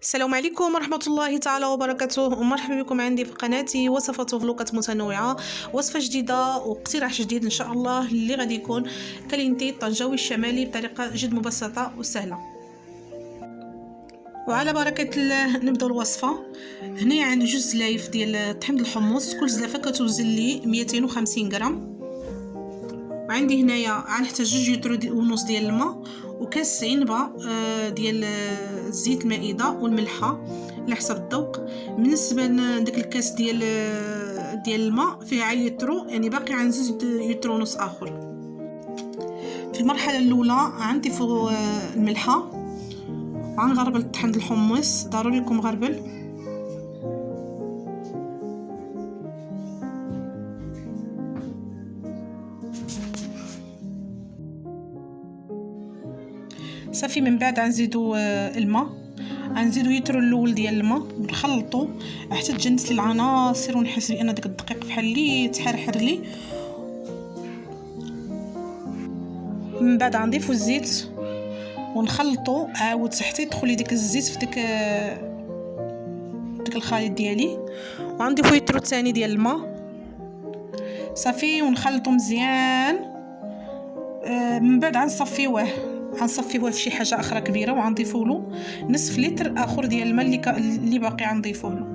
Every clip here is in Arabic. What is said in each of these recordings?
السلام عليكم ورحمة الله تعالى وبركاته، ومرحبا بكم عندي في قناتي وصفات وفلوقات متنوعة. وصفة جديدة واقتراح جديد إن شاء الله اللي غادي يكون كالينتي الطنجاوي الشمالي بطريقة جد مبسطة وسهلة. وعلى بركة الله نبدأ الوصفة. هنا عندي جوج زلايف ديال طحين الحمص، كل زلافة كتوزن لي 250 غرام. وعندي هنايا غنحتاج 2 لتر ونص ديال الماء، وكاس عنبه ديال زيت المائده والملحه على حسب الذوق. بالنسبه لداك الكاس ديال الماء فيه عا يترو، يعني باقي غنزيد يترو ونص اخر. في المرحله الاولى غنضيفو الملحه وغنغربل طحين الحمص، ضروري يكون مغربل. صافي من بعد غنزيدو الماء، غنزيدو يترو الاول ديال الماء ونخلطو حتى تجنس العناصر ونحس بان داك الدقيق بحال اللي تحرحر لي. من بعد غنضيفو الزيت ونخلطو عاود حتى يدخل لي داك الزيت في داك الخليط ديالي، وغنضيفو يترو ثاني ديال الماء صافي ونخلطو مزيان. من بعد غنصفيوه في شي حاجه اخرى كبيره وغنضيفوا له نصف لتر اخر ديال الماء اللي باقي غنضيفوا له.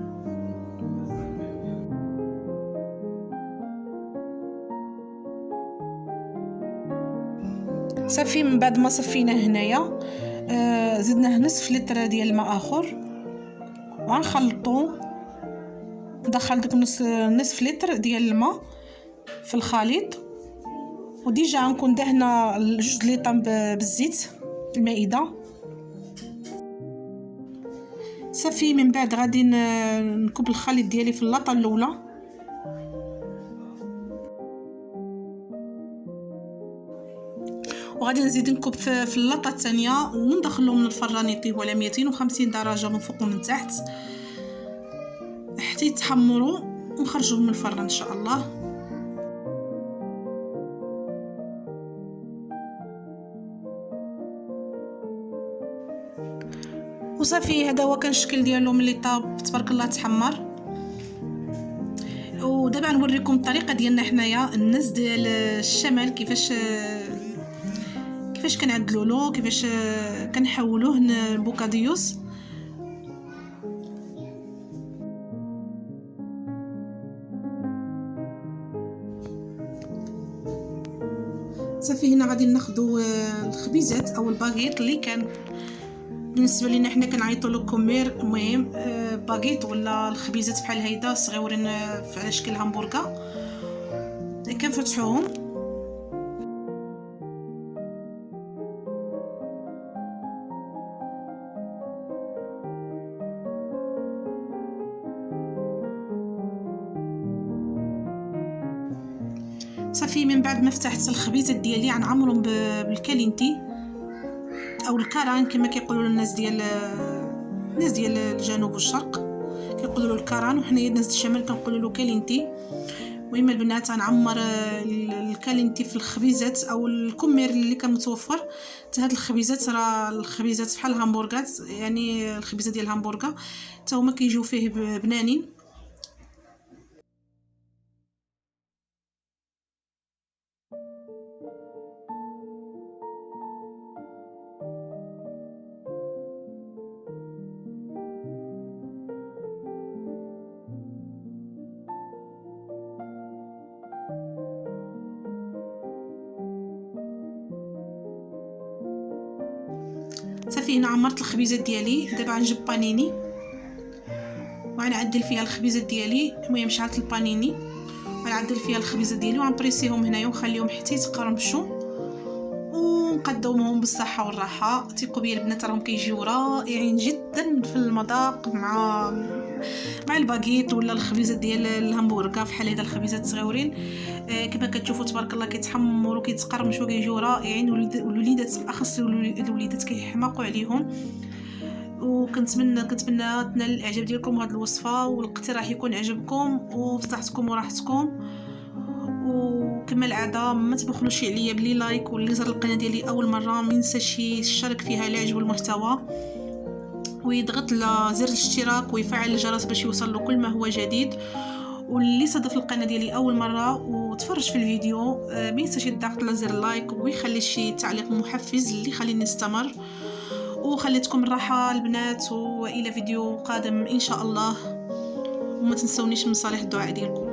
صافي من بعد ما صفينا هنايا زدناه نصف لتر ديال الماء اخر وغنخلطو. ندخل داك نصف لتر ديال الماء في الخليط، وديجا غنكون دهنا 2 ليطان بالزيت المائده. صافي من بعد غادي نكب الخليط ديالي في اللاطه الاولى، وغادي نزيد نكب في اللاطه الثانيه وندخلهم من الفران يطيبوا على 250 درجه من فوق ومن تحت حتى يتحمروا ونخرجوهم من الفران ان شاء الله. وصافي هذا هو كان الشكل ديالو ملي طاب تبارك الله تحمر. ودابا نوريكم الطريقه ديالنا حنايا الناس ديال الشمال كيفاش كنعدلوا له، كيفاش كنحولوه البوكاديوس. صافي هنا غادي ناخذوا الخبيزات او الباغيط اللي كان بالنسبه لينا حنا كنعيطوا له كومير، المهم باغيط ولا الخبيزات بحال هيدا صغيورين على شكل همبرغر كنفتحوهم. صافي من بعد ما فتحت الخبيزات ديالي غنعمرهم بالكالينتي او الكران كما كيقولوا الناس ديال الجنوب والشرق، كيقولوا له الكران، وحنايا الناس ديال الشمال كنقولوا له كالينتي. المهم البنات غنعمر الكالينتي في الخبيزات او الكمير اللي كان متوفر. حتى هاد الخبيزات راه الخبيزات بحال الهمبرغات، يعني الخبيزه ديال الهمبرغر حتى هما كيجيو فيه بنانين. صافي هنا عمرت الخبيزات ديالي. دابا غنجيب بانيني وغنعدل فيها الخبيزات ديالي. المهم شعلت البانيني وغنعدل فيها الخبيزات ديالي وغنبريسيهم هنايا ونخليهم حتى يتقرمشوا ونقدمهم بالصحه والراحه. ثقوا بيا البنات راهم كيجيو رائعين جدا في المذاق مع الباغيت ولا الخبيزات ديال الهمبرغر بحال هذا الخبيزات صغيورين. كما كتشوفوا تبارك الله كيتحمروا كيتقرمشوا كيجيو رائعين. والوليدات بالاخص الوليدات كيحماقوا عليهم. وكنتمنى تنال الاعجاب ديالكم هذه الوصفه، والاقتراح يكون عجبكم وبصحتكم وراحتكم. وكما العاده ما تبخلوش عليا بلي لايك، واللي زار القناه ديالي اول مره ما ينساش يشترك فيها لا يعجبو المحتوى. ويضغط على زر الاشتراك ويفعل الجرس باش يوصل له كل ما هو جديد. واللي صادف القناه ديالي اول مره وتفرج في الفيديو ما ينساش يضغط على زر اللايك ويخلي شي تعليق محفز اللي يخليني نستمر. وخليتكم الراحه البنات، والى فيديو قادم ان شاء الله، وما تنسونيش من صالح الدعاء ديالكم.